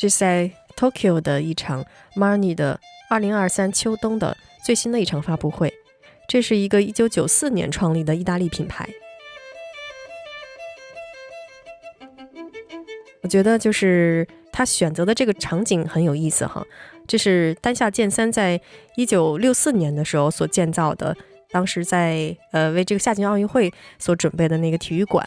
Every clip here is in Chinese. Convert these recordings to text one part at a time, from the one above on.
这是在 Tokyo 的一场 Marni 的2023秋冬的最新的一场发布会。这是一个1994年创立的意大利品牌。我觉得就是他选择的这个场景很有意思哈，这是丹下健三在1964年的时候所建造的，当时在为这个夏季奥运会所准备的那个体育馆。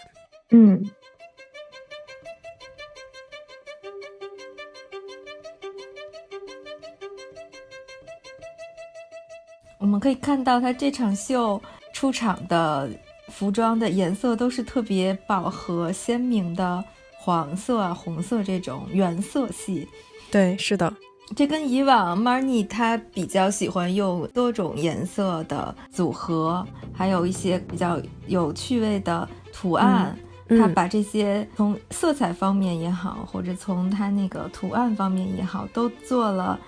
我们可以看到它这场秀出场的服装的颜色都是特别饱和鲜明的黄色啊、红色这种原色系。对，是的，这跟以往 Marni 它比较喜欢用多种颜色的组合，还有一些比较有趣味的图案，它把这些从色彩方面也好，或者从它那个图案方面也好，都做了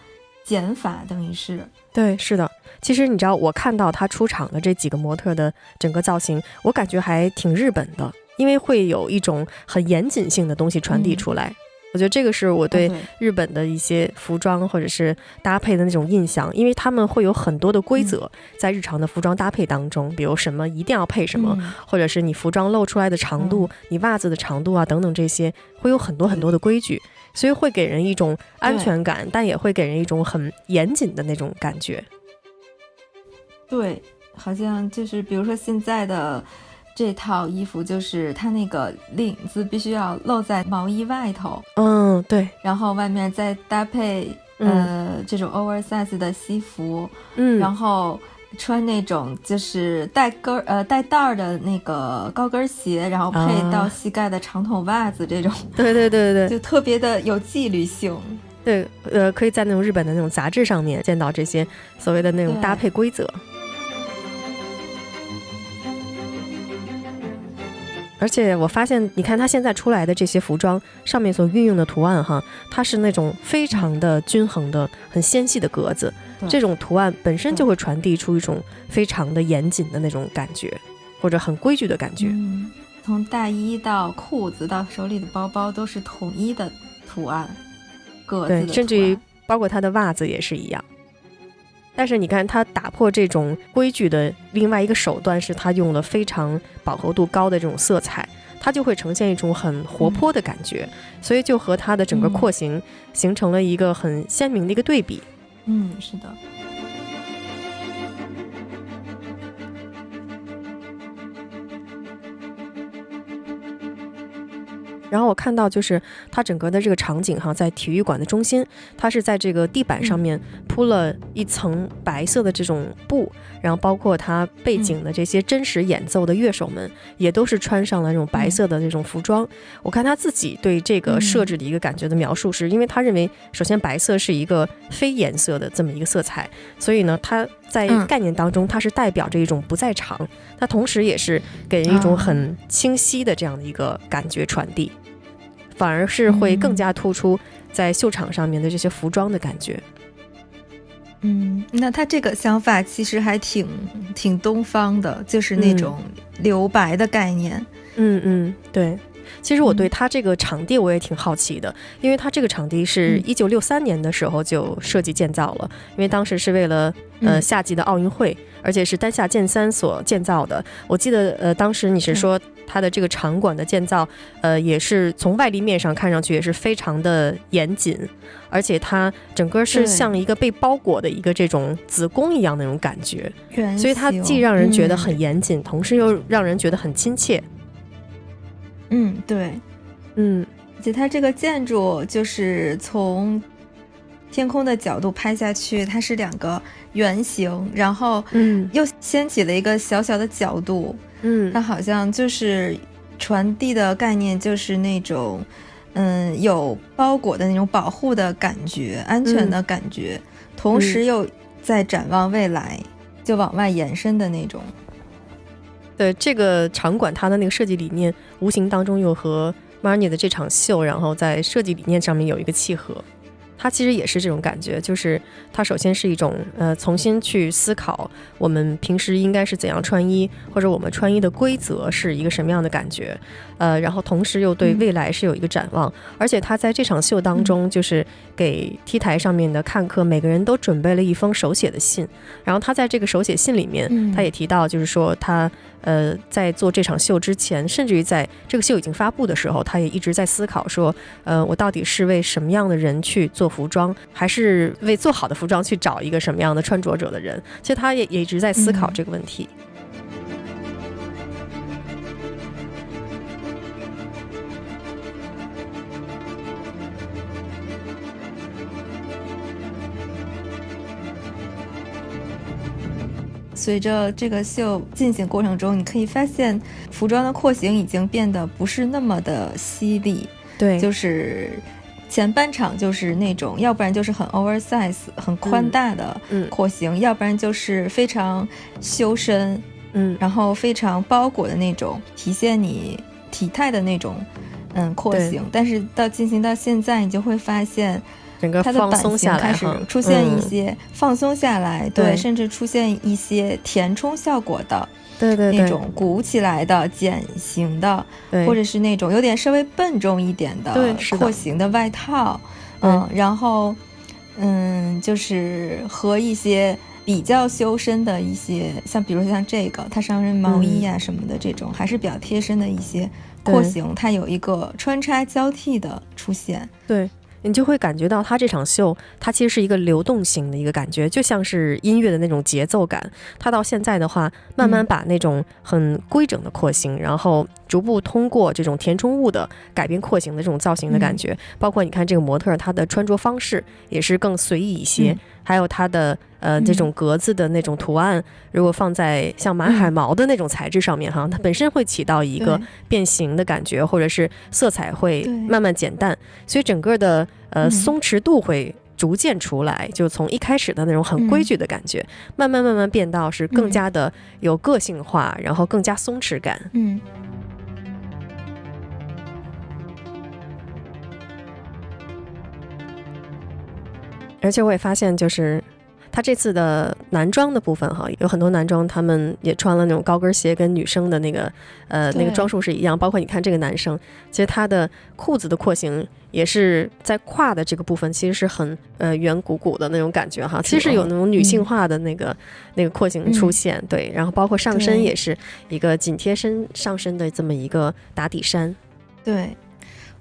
减法，等于是。对，是的。其实你知道，我看到他出场的这几个模特的整个造型，我感觉还挺日本的，因为会有一种很严谨性的东西传递出来。我觉得这个是我对日本的一些服装或者是搭配的那种印象，因为他们会有很多的规则在日常的服装搭配当中，比如什么一定要配什么，或者是你服装露出来的长度，你袜子的长度啊等等，这些会有很多很多的规矩，所以会给人一种安全感，但也会给人一种很严谨的那种感觉。对，好像就是比如说现在的这套衣服，就是它那个领子必须要露在毛衣外头，对，然后外面再搭配这种 oversize 的西服，然后穿那种就是带带儿的那个高跟鞋，然后配到膝盖的长筒袜子，这种对，就特别的有纪律性。对，可以在那种日本的那种杂志上面见到这些所谓的那种搭配规则。而且我发现，你看它现在出来的这些服装上面所运用的图案哈，它是那种非常的均衡的、很纤细的格子，这种图案本身就会传递出一种非常的严谨的那种感觉，或者很规矩的感觉。从大衣到裤子到手里的包包都是统一的图案，格子的图案，对，甚至于包括它的袜子也是一样。但是你看它打破这种规矩的另外一个手段是它用了非常饱和度高的这种色彩，它就会呈现一种很活泼的感觉，所以就和它的整个廓形形成了一个很鲜明的一个对比。是的。然后我看到就是它整个的这个场景哈，在体育馆的中心，它是在这个地板上面铺了一层白色的这种布，然后包括它背景的这些真实演奏的乐手们也都是穿上了这种白色的这种服装。我看他自己对这个设置的一个感觉的描述是，因为他认为首先白色是一个非颜色的这么一个色彩，所以呢它在概念当中它是代表着一种不在场，它同时也是给人一种很清晰的这样的一个感觉传递，反而是会更加突出在秀场上面的这些服装的感觉。那他这个想法其实还挺东方的，就是那种留白的概念。对。其实我对他这个场地我也挺好奇的，因为他这个场地是1963年的时候就设计建造了，因为当时是为了夏季的奥运会，而且是丹下健三所建造的。我记得当时你是说它的这个场馆的建造也是从外立面上看上去也是非常的严谨，而且它整个是像一个被包裹的一个这种子宫一样的那种感觉，所以它既让人觉得很严谨，同时又让人觉得很亲切。对，而且它这个建筑就是从天空的角度拍下去，它是两个圆形，然后又掀起了一个小小的角度，它好像就是传递的概念就是那种有包裹的那种保护的感觉，安全的感觉，同时又在展望未来，就往外延伸的那种。对，这个场馆它的那个设计理念无形当中又和 Marni 的这场秀然后在设计理念上面有一个契合。它其实也是这种感觉，就是它首先是一种重新去思考我们平时应该是怎样穿衣，或者我们穿衣的规则是一个什么样的感觉，然后同时又对未来是有一个展望。而且他在这场秀当中，就是给 T 台上面的看客每个人都准备了一封手写的信，然后他在这个手写信里面，他也提到就是说他在做这场秀之前，甚至于在这个秀已经发布的时候，他也一直在思考说我到底是为什么样的人去做服装，还是为做好的服装去找一个什么样的穿着者的人。其实他也一直在思考这个问题。随着这个秀进行过程中，你可以发现服装的廓形已经变得不是那么的犀利，对，就是前半场就是那种要不然就是很 oversize 很宽大的廓形，要不然就是非常修身，然后非常包裹的那种体现你体态的那种廓形。但是进行到现在，你就会发现整个放松下来，开始出现一些放松下来，对，甚至出现一些填充效果的，对那种鼓起来的茧型的，或者是那种有点稍微笨重一点的廓形的外套，然后就是和一些比较修身的一些，像比如像这个它上身毛衣啊什么的，这种还是比较贴身的一些廓形，它有一个穿插交替的出现。对，你就会感觉到它这场秀它其实是一个流动型的一个感觉，就像是音乐的那种节奏感。它到现在的话慢慢把那种很规整的廓形，然后逐步通过这种填充物的改变廓形的这种造型的感觉，包括你看这个模特她的穿着方式也是更随意一些，还有它的这种格子的那种图案，如果放在像马海毛的那种材质上面哈，它本身会起到一个变形的感觉，或者是色彩会慢慢减淡，所以整个的松弛度会逐渐出来，就从一开始的那种很规矩的感觉，慢慢变到是更加的有个性化，然后更加松弛感。而且我也发现就是他这次的男装的部分哈，有很多男装他们也穿了那种高跟鞋，跟女生的那个装束是一样，包括你看这个男生，其实他的裤子的廓形也是在胯的这个部分其实是很圆鼓鼓的那种感觉哈，其实有那种女性化的那个廓形出现，对，然后包括上身也是一个紧贴上身的这么一个打底衫。对，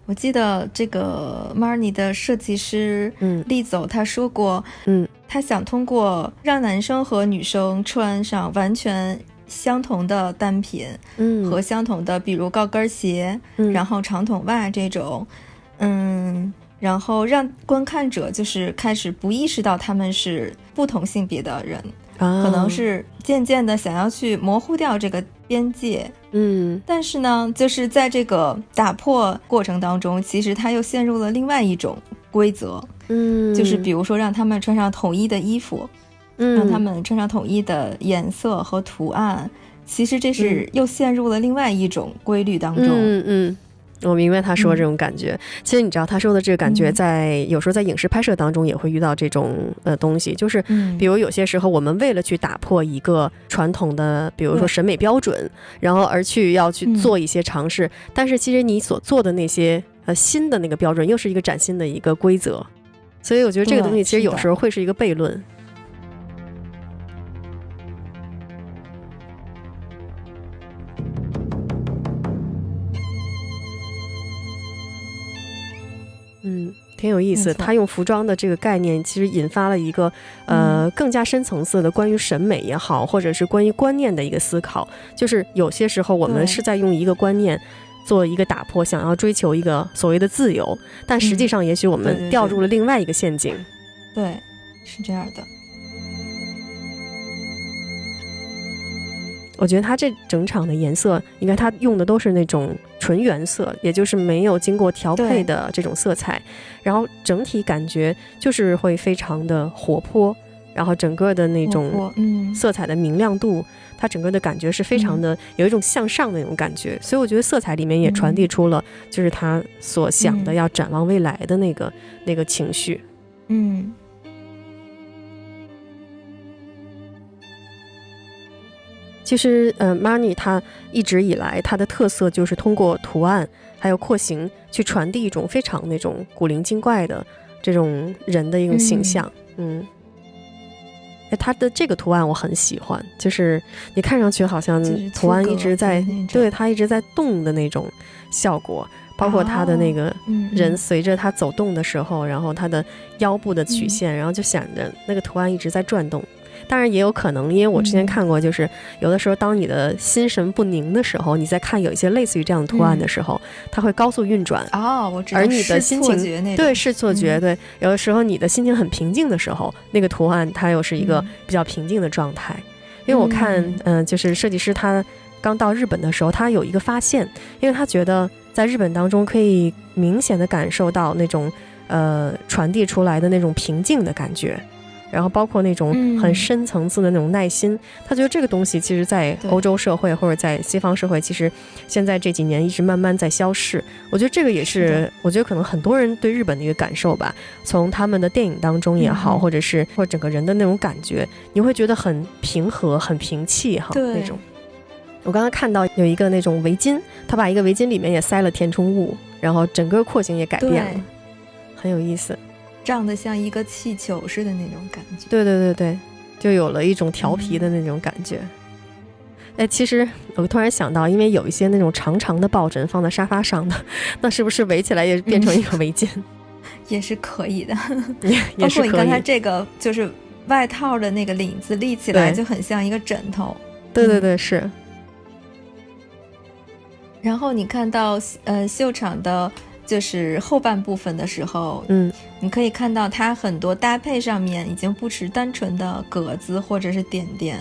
我记得这个 Marni 的设计师利走他说过，他想通过让男生和女生穿上完全相同的单品，和相同的比如高跟鞋，然后长筒袜这种，然后让观看者就是开始不意识到他们是不同性别的人，可能是渐渐的想要去模糊掉这个边界，但是呢就是在这个打破过程当中，其实他又陷入了另外一种规则，就是比如说让他们穿上统一的衣服，让他们穿上统一的颜色和图案，其实这是又陷入了另外一种规律当中。我明白他说这种感觉，其实你知道他说的这个感觉在有时候在影视拍摄当中也会遇到这种东西，就是比如有些时候我们为了去打破一个传统的比如说审美标准，然后而要去做一些尝试，但是其实你所做的那些新的那个标准又是一个崭新的一个规则，所以我觉得这个东西其实有时候会是一个悖论。挺有意思，他用服装的这个概念其实引发了一个更加深层次的关于审美也好，或者是关于观念的一个思考，就是有些时候我们是在用一个观念做一个打破，想要追求一个所谓的自由，但实际上也许我们掉入了另外一个陷阱。对，是这样的。我觉得它这整场的颜色，应该它用的都是那种纯原色，也就是没有经过调配的这种色彩，然后整体感觉就是会非常的活泼，然后整个的那种色彩的明亮度，它整个的感觉是非常的有一种向上的那种感觉，所以我觉得色彩里面也传递出了就是他所想的要展望未来的那个情绪。嗯，其实Marnie 他一直以来他的特色就是通过图案还有廓形去传递一种非常那种古灵精怪的这种人的一种形象。他的这个图案我很喜欢，就是你看上去好像图案一直在，对，他一直在动的那种效果，包括他的那个人随着他走动的时候，然后他的腰部的曲线，然后就显得那个图案一直在转动。当然也有可能，因为我之前看过，就是有的时候当你的心神不宁的时候，你在看有一些类似于这样的图案的时候，它会高速运转。我知道，而你的心情对是错觉，对，有的时候你的心情很平静的时候，那个图案它又是一个比较平静的状态。因为我看就是设计师他刚到日本的时候，他有一个发现，因为他觉得在日本当中可以明显的感受到那种传递出来的那种平静的感觉，然后包括那种很深层次的那种耐心，他觉得这个东西其实在欧洲社会或者在西方社会，其实现在这几年一直慢慢在消逝。我觉得这个也是我觉得可能很多人对日本的一个感受吧，从他们的电影当中也好，或者整个人的那种感觉，你会觉得很平和很平气哈那种。我刚刚看到有一个那种围巾，他把一个围巾里面也塞了填充物，然后整个廓形也改变了，很有意思，胀得像一个气球似的那种感觉。对对对对，就有了一种调皮的那种感觉。其实我突然想到，因为有一些那种长长的抱枕放在沙发上的，那是不是围起来也变成一个围巾？也是可以的，也是可以。包括你刚才这个就是外套的那个领子立起来就很像一个枕头。对对对，是。然后你看到秀场的就是后半部分的时候，你可以看到它很多搭配上面已经不是单纯的格子或者是点点，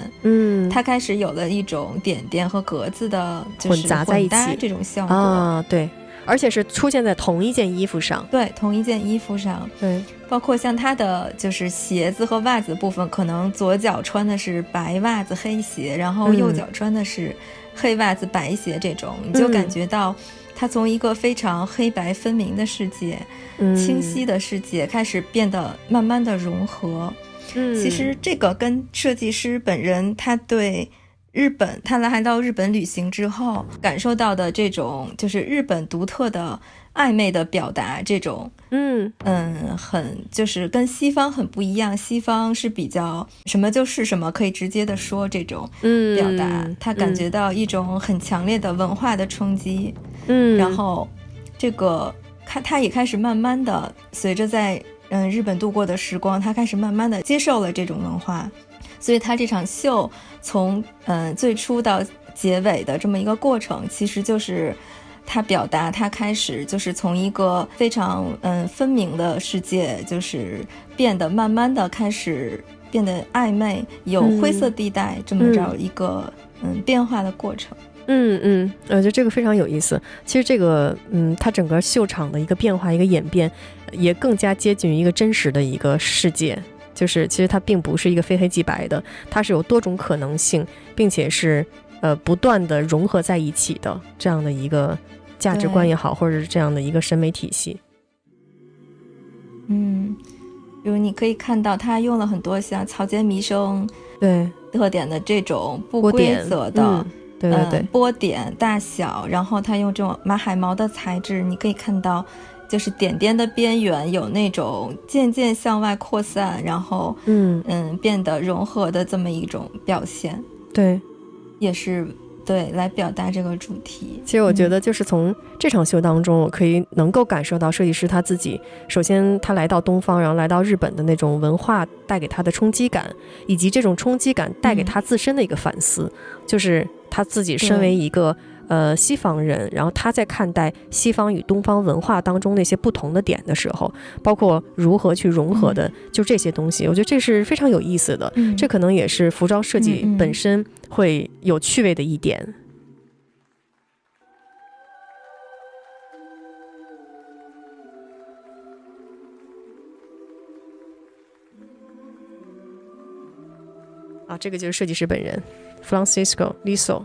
它开始有了一种点点和格子的混杂在一起这种效果对，而且是出现在同一件衣服上，对，同一件衣服上，对，包括像它的就是鞋子和袜子部分，可能左脚穿的是白袜子黑鞋，然后右脚穿的是黑袜子白鞋，这种你就感觉到它从一个非常黑白分明的世界，清晰的世界开始变得慢慢的融合。其实这个跟设计师本人他对日本，他来到日本旅行之后感受到的这种就是日本独特的暧昧的表达，这种很就是跟西方很不一样，西方是比较什么就是什么，可以直接的说这种表达，他感觉到一种很强烈的文化的冲击。然后这个他也开始慢慢的随着在日本度过的时光，他开始慢慢的接受了这种文化，所以他这场秀从最初到结尾的这么一个过程，其实就是他表达他开始就是从一个非常分明的世界，就是变得慢慢的开始变得暧昧，有灰色地带这么着一个变化的过程。我觉得这个非常有意思。其实这个它整个秀场的一个变化一个演变也更加接近于一个真实的一个世界，就是其实它并不是一个非黑即白的，它是有多种可能性，并且是不断的融合在一起的这样的一个价值观也好，或者是这样的一个审美体系。比如你可以看到他用了很多像草间弥生对特点的这种不规则的对对对波点大小，然后他用这种马海毛的材质，你可以看到就是点点的边缘有那种渐渐向外扩散，然后变得融合的这么一种表现。对，也是对来表达这个主题。其实我觉得就是从这场秀当中，我可以能够感受到设计师他自己，首先他来到东方，然后来到日本的那种文化带给他的冲击感，以及这种冲击感带给他自身的一个反思，就是他自己身为一个西方人，然后他在看待西方与东方文化当中那些不同的点的时候，包括如何去融合的就这些东西，我觉得这是非常有意思的，这可能也是服装设计本身会有趣味的一点。这个就是设计师本人 Francisco Liso。